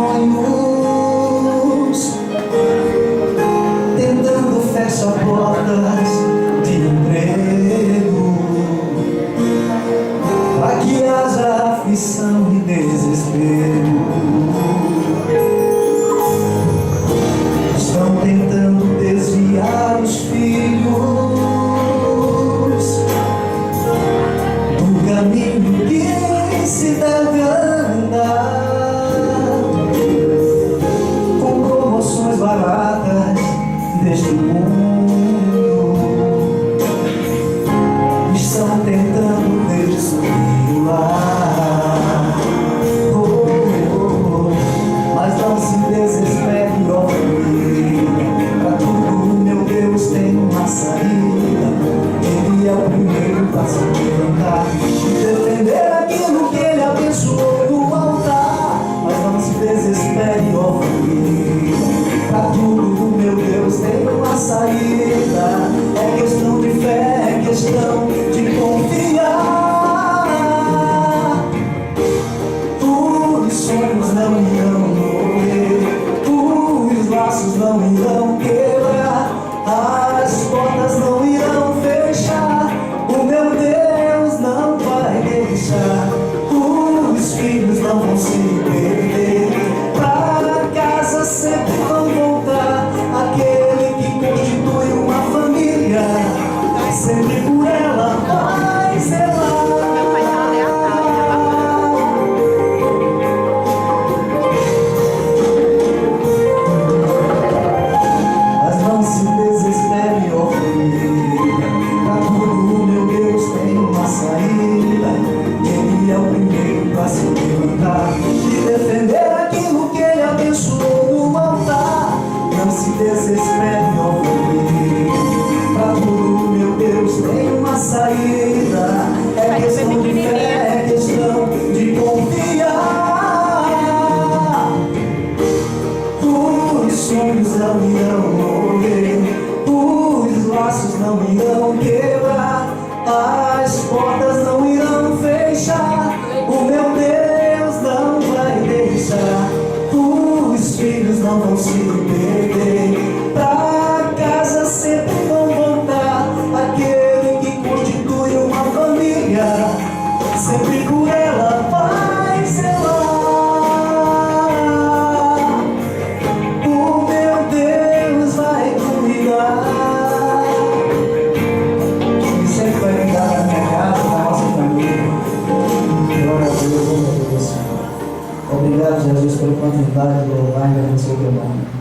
sonhos, tentando fechar portas de emprego, para que haja aflição e desespero. Estão tentando desviar os filhos do caminho que se deve andar, com promoções baratas deste mundo. Estão tentando destruir o lar. Mas não se desespere, ó família, pra tudo, meu Deus, tem uma saída. Ele é o primeiro pra se levantar e defender aquilo que Ele abençoou no altar. Mas não se desespere, ó família, pra tudo, meu Deus, tem uma saída. É questão de fé, é questão de confiar. Os sonhos não irão morrer, os laços não irão quebrar, as portas não irão fechar. O meu Deus não vai deixar, os filhos não vão se perder, para casa sempre vão voltar. Aquele que constitui uma família, sempre por ela vai zelar. Mas não se desespere, ó família, pra tudo, meu Deus, tem uma saída. Ele é o primeiro pra se levantar e defender aquilo que Ele abençoou no altar. Não se desespere, ó família, pra tudo, meu Deus, tem uma saída. É questão de fé, é questão de confiar. Os sonhos não irão morrer, os laços não irão quebrar, as portas não irão fechar. O meu Deus não vai deixar, os filhos não vão se perder, pra casa sempre vão voltar. Aquele que constitui uma família, sempre por ela vai zelar. O meu Deus vai cuidar, e sempre vai cuidar da minha casa, da nossa família. Glória a Deus, oh meu Deus. Obrigado, Jesus, pela oportunidade de louvar e agradecer o teu nome.